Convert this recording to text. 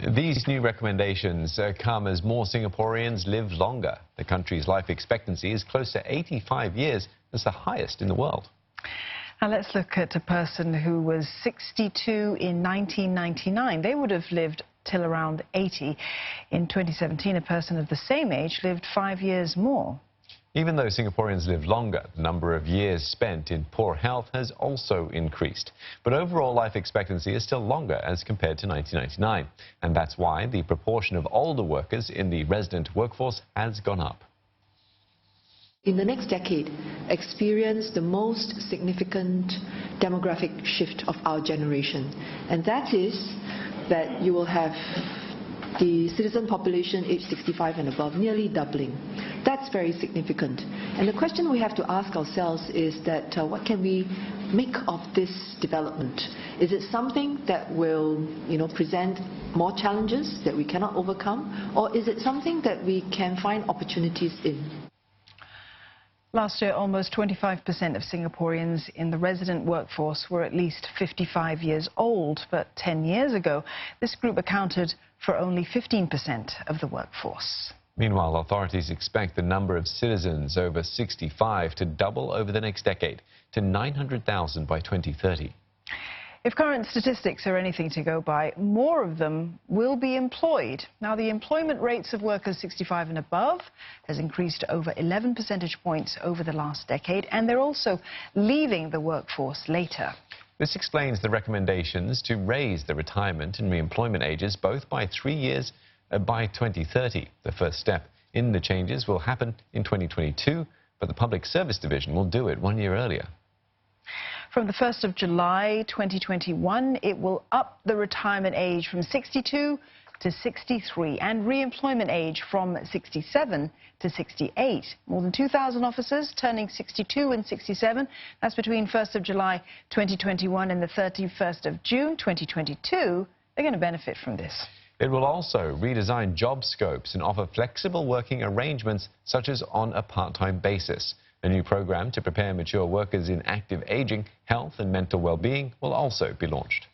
These new recommendations come as more Singaporeans live longer. The country's life expectancy is close to 85 years. That's the highest in the world. Now let's look at a person who was 62 in 1999. They would have lived till around 80. In 2017, a person of the same age lived 5 years more. Even though Singaporeans live longer, the number of years spent in poor health has also increased. But overall life expectancy is still longer as compared to 1999. And that's why the proportion of older workers in the resident workforce has gone up. In the next decade, experience the most significant demographic shift of our generation. And that is that you will have the citizen population aged 65 and above nearly doubling. That's very significant. And the question we have to ask ourselves is that what can we make of this development? Is it something that will, present more challenges that we cannot overcome? Or is it something that we can find opportunities in? Last year, almost 25% of Singaporeans in the resident workforce were at least 55 years old. But 10 years ago, this group accounted for only 15% of the workforce. Meanwhile, authorities expect the number of citizens over 65 to double over the next decade to 900,000 by 2030. If current statistics are anything to go by, more of them will be employed. Now, the employment rates of workers 65 and above has increased over 11 percentage points over the last decade, and they're also leaving the workforce later. This explains the recommendations to raise the retirement and re-employment ages both by 3 years by 2030. The first step in the changes will happen in 2022, but the Public Service Division will do it 1 year earlier. From the 1st of July 2021, it will up the retirement age from 62 to 63 and re-employment age from 67 to 68. More than 2,000 officers turning 62 and 67. That's between 1st of July 2021 and the 31st of June 2022. They're going to benefit from this. It will also redesign job scopes and offer flexible working arrangements, such as on a part-time basis. A new program to prepare mature workers in active aging, health and mental well-being will also be launched.